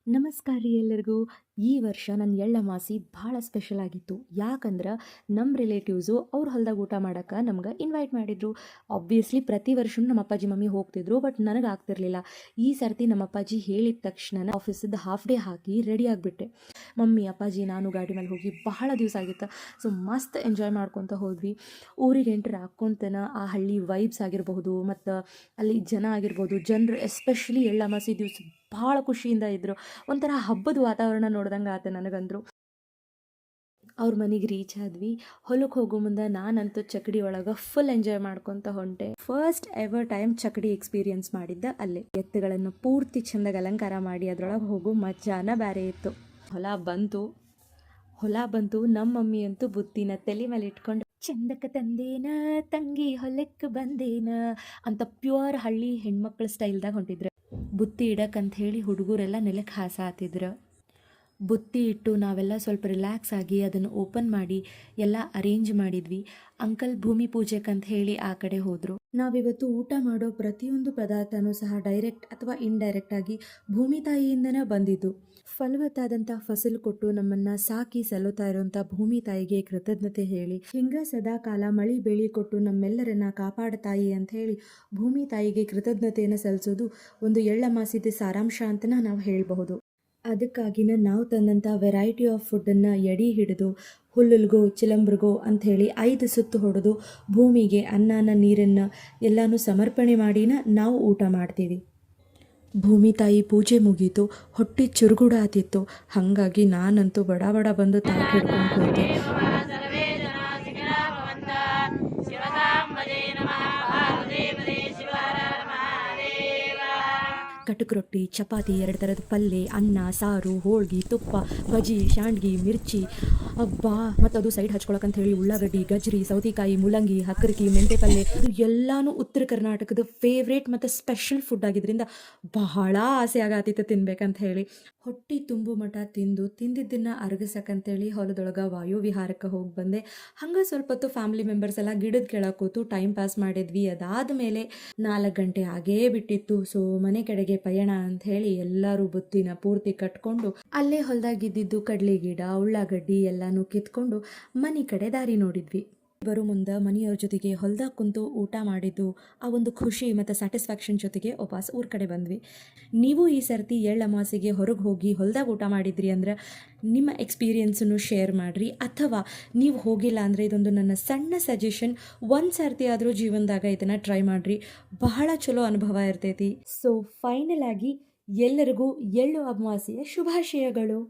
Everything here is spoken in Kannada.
ನಮಸ್ಕಾರ ರೀ ಎಲ್ಲರಿಗೂ. ಈ ವರ್ಷ ನನ್ನ ಎಳ್ಳಮಾಸಿ ಭಾಳ ಸ್ಪೆಷಲ್ ಆಗಿತ್ತು. ಯಾಕಂದ್ರೆ ನಮ್ಮ ರಿಲೇಟಿವ್ಸು ಅವ್ರ ಹೊಲ್ದಾಗ ಊಟ ಮಾಡಕ್ಕೆ ನಮ್ಗೆ ಇನ್ವೈಟ್ ಮಾಡಿದ್ರು. ಆಬ್ವಿಯಸ್ಲಿ ಪ್ರತಿ ವರ್ಷವೂ ನಮ್ಮ ಅಪ್ಪಾಜಿ ಮಮ್ಮಿ ಹೋಗ್ತಿದ್ರು, ಬಟ್ ನನಗೆ ಆಗ್ತಿರ್ಲಿಲ್ಲ. ಈ ಸರ್ತಿ ನಮ್ಮ ಅಪ್ಪಾಜಿ ಹೇಳಿದ ತಕ್ಷಣ ಆಫೀಸದ್ದು ಹಾಫ್ ಡೇ ಹಾಕಿ ರೆಡಿ ಆಗಿಬಿಟ್ಟೆ. ಮಮ್ಮಿ ಅಪ್ಪಾಜಿ ನಾನು ಗಾಡಿ ಮೇಲೆ ಹೋಗಿ ಬಹಳ ದಿವಸ ಆಗಿತ್ತು. ಸೊ ಮಸ್ತ್ ಎಂಜಾಯ್ ಮಾಡ್ಕೊತ ಹೋದ್ವಿ. ಊರಿಗೆ ಎಂಟ್ರ್ ಹಾಕ್ಕೊಂತನ ಆ ಹಳ್ಳಿ ವೈಬ್ಸ್ ಆಗಿರಬಹುದು, ಮತ್ತು ಅಲ್ಲಿ ಜನ ಆಗಿರ್ಬೋದು, ಜನರು ಎಸ್ಪೆಷಲಿ ಎಳ್ಳಮಾಸಿ ದಿವಸ ಭಾಳ ಖುಷಿಯಿಂದ ಇದ್ದರು. ಒಂಥರ ಹಬ್ಬದ ವಾತಾವರಣ ನೋಡ್ದಂಗೆ ಆತ ನನಗಂದ್ರು. ಅವ್ರ ಮನೆಗೆ ರೀಚ್ ಆದ್ವಿ. ಹೊಲಕ್ಕೆ ಹೋಗೋ ಮುಂದೆ ನಾನಂತೂ ಚಕಡಿ ಒಳಗೆ ಫುಲ್ ಎಂಜಾಯ್ ಮಾಡ್ಕೊತ ಹೊಂಟೆ. ಫಸ್ಟ್ ಎವರ್ ಟೈಮ್ ಚಕಡಿ ಎಕ್ಸ್ಪೀರಿಯನ್ಸ್ ಮಾಡಿದ್ದ ಅಲ್ಲೇ. ಎತ್ತುಗಳನ್ನು ಪೂರ್ತಿ ಚೆಂದಾಗಿ ಅಲಂಕಾರ ಮಾಡಿ ಅದರೊಳಗೆ ಹೋಗೋ ಮಜಾನ ಬೇರೆ ಇತ್ತು. ಹೊಲ ಬಂತು ನಮ್ಮ ಮಮ್ಮಿ ಅಂತೂ ಬುತ್ತಿನ ತಲೆ ಮೇಲೆ ಇಟ್ಕೊಂಡು ಚಂದಕ್ಕೆ ತಂದೇನ ತಂಗಿ ಹೊಲಕ್ಕೆ ಬಂದೇನ ಅಂತ ಪ್ಯೂರ್ ಹಳ್ಳಿ ಹೆಣ್ಮಕ್ಳ ಸ್ಟೈಲ್ದಾಗ ಹೊಂಟಿದ್ರು. ಬುತ್ತಿ ಇಡಕ್ಕಂತ ಹೇಳಿ ಹುಡುಗರೆಲ್ಲ ನೆಲಕ್ಕೆ ಹಾಸಾತಿದ್ರು. ಬುತ್ತಿ ಇಟ್ಟು ನಾವೆಲ್ಲ ಸ್ವಲ್ಪ ರಿಲ್ಯಾಕ್ಸ್ ಆಗಿ ಅದನ್ನು ಓಪನ್ ಮಾಡಿ ಎಲ್ಲ ಅರೇಂಜ್ ಮಾಡಿದ್ವಿ. ಅಂಕಲ್ ಭೂಮಿ ಪೂಜೆಗಂತ ಹೇಳಿ ಆ ಕಡೆ ಹೋದರು. ನಾವಿವತ್ತು ಊಟ ಮಾಡೋ ಪ್ರತಿಯೊಂದು ಪದಾರ್ಥನೂ ಸಹ ಡೈರೆಕ್ಟ್ ಅಥವಾ ಇಂಡೈರೆಕ್ಟ್ ಆಗಿ ಭೂಮಿ ತಾಯಿಯಿಂದನೇ ಬಂದಿದ್ದು. ಫಲವತ್ತಾದಂಥ ಫಸಲು ಕೊಟ್ಟು ನಮ್ಮನ್ನು ಸಾಕಿ ಸಲುತ್ತಾ ಇರೋಂಥ ಭೂಮಿ ತಾಯಿಗೆ ಕೃತಜ್ಞತೆ ಹೇಳಿ, ಹಿಂಗ ಸದಾ ಕಾಲ ಮಳಿ ಬೆಳಿ ಕೊಟ್ಟು ನಮ್ಮೆಲ್ಲರನ್ನ ಕಾಪಾಡ್ತಾಯಿ ಅಂತ ಹೇಳಿ ಭೂಮಿ ತಾಯಿಗೆ ಕೃತಜ್ಞತೆಯನ್ನು ಸಲ್ಲಿಸೋದು ಒಂದು ಎಳ್ಳಮಾಸಿದ ಸಾರಾಂಶ ಅಂತ ನಾವು ಹೇಳಬಹುದು. ಅದಕ್ಕಾಗಿನ ನಾವು ತಂದಂಥ ವೆರೈಟಿ ಆಫ್ ಫುಡ್ಡನ್ನು ಎಡೆ ಹಿಡಿದು ಹುಲ್ಲುಲ್ಗೋ ಚಿಲಂಬ್ರಿಗೋ ಅಂಥೇಳಿ 5 ಸುತ್ತು ಹೊಡೆದು ಭೂಮಿಗೆ ಅನ್ನನ ನೀರನ್ನು ಎಲ್ಲನೂ ಸಮರ್ಪಣೆ ಮಾಡಿನ ನಾವು ಊಟ ಮಾಡ್ತೀವಿ. ಭೂಮಿ ತಾಯಿ ಪೂಜೆ ಮುಗೀತು, ಹೊಟ್ಟೆ ಚುರುಗುಡಾತಿತ್ತು. ಹಾಗಾಗಿ ನಾನಂತೂ ಬಡ ಬಡ ಬಂದು ತಾಯಿ ಹಿಡ್ಕೊಂಡು ಕೂತೆ. ಕಟಕ್ ರೊಟ್ಟಿ, ಚಪಾತಿ, 2 ಥರದ ಪಲ್ಯ, ಅನ್ನ, ಸಾರು, ಹೋಳ್ಗೆ, ತುಪ್ಪ, ಬಜ್ಜಿ, ಶಾಂಡ್ಗಿ, ಮಿರ್ಚಿ, ಅಬ್ಬಾ, ಮತ್ತು ಅದು ಸೈಡ್ ಹಚ್ಕೊಳಕಂತ ಹೇಳಿ ಉಳ್ಳಾಗಡ್ಡಿ, ಗಜ್ರಿ, ಸೌತೆಕಾಯಿ, ಮೂಲಂಗಿ, ಹಕ್ಕರಕಿ, ಮೆಂತೆ ಪಲ್ಯ, ಇದು ಎಲ್ಲನೂ ಉತ್ತರ ಕರ್ನಾಟಕದ ಫೇವ್ರೇಟ್ ಮತ್ತು ಸ್ಪೆಷಲ್ ಫುಡ್ ಆಗಿದ್ದರಿಂದ ಬಹಳ ಆಸೆ ಆಗತ್ತಿತ್ತು ತಿನ್ಬೇಕಂತ ಹೇಳಿ. ಹೊಟ್ಟೆ ತುಂಬು ಮಠ ತಿಂದಿದ್ದನ್ನು ಅರಗಿಸಕ್ಕಂತೇಳಿ ಹೊಲದೊಳಗೆ ವಾಯು ವಿಹಾರಕ್ಕೆ ಹೋಗಿ ಬಂದೆ. ಹಂಗೆ ಸ್ವಲ್ಪ ಹೊತ್ತು ಫ್ಯಾಮಿಲಿ ಮೆಂಬರ್ಸ್ ಎಲ್ಲ ಗಿಡದ ಕೆಳಗೆ ಕೂತು ಟೈಮ್ ಪಾಸ್ ಮಾಡಿದ್ವಿ. ಅದಾದ ಮೇಲೆ 4 ಗಂಟೆ ಆಗೇ ಬಿಟ್ಟಿತ್ತು. ಸೊ ಮನೆ ಕಡೆಗೆ ಪಯಣ ಅಂತ ಹೇಳಿ ಎಲ್ಲರೂ ಬುತ್ತಿನ ಪೂರ್ತಿ ಕಟ್ಕೊಂಡು ಅಲ್ಲೇ ಹೊಲದಾಗಿದ್ದು ಕಡಲೆ ಗಿಡ, ಉಳ್ಳಾಗಡ್ಡಿ ಎಲ್ಲಾನು ಕಿತ್ಕೊಂಡು ಮನೆ ಕಡೆ ದಾರಿ ನೋಡಿದ್ವಿ. ಬರೋ ಮುಂದೆ ಮನೆಯವ್ರ ಜೊತೆಗೆ ಹೊಲ್ದಾಗ ಕುಂತು ಊಟ ಮಾಡಿದ್ದು ಆ ಒಂದು ಖುಷಿ ಮತ್ತು ಸ್ಯಾಟಿಸ್ಫ್ಯಾಕ್ಷನ್ ಜೊತೆಗೆ ವಾಪಸ್ ಊರ ಕಡೆ ಬಂದ್ವಿ. ನೀವು ಈ ಸರ್ತಿ ಎಳ್ಳಮಾಸಿಗೆ ಹೊರಗೆ ಹೋಗಿ ಹೊಲ್ದಾಗ ಊಟ ಮಾಡಿದ್ರಿ ಅಂದ್ರೆ ನಿಮ್ಮ ಎಕ್ಸ್ಪೀರಿಯನ್ಸನ್ನು ಶೇರ್ ಮಾಡಿರಿ. ಅಥವಾ ನೀವು ಹೋಗಿಲ್ಲ ಅಂದರೆ ಇದೊಂದು ನನ್ನ ಸಣ್ಣ ಸಜೆಷನ್, ಒಂದು ಸರ್ತಿ ಆದರೂ ಜೀವನದಾಗ ಇದನ್ನು ಟ್ರೈ ಮಾಡಿರಿ, ಬಹಳ ಚಲೋ ಅನುಭವ ಇರ್ತೈತಿ. ಸೊ ಫೈನಲ್ ಆಗಿ ಎಲ್ಲರಿಗೂ ಎಳ್ಳು ಅಮಾವಾಸ್ಯೆಯ ಶುಭಾಶಯಗಳು.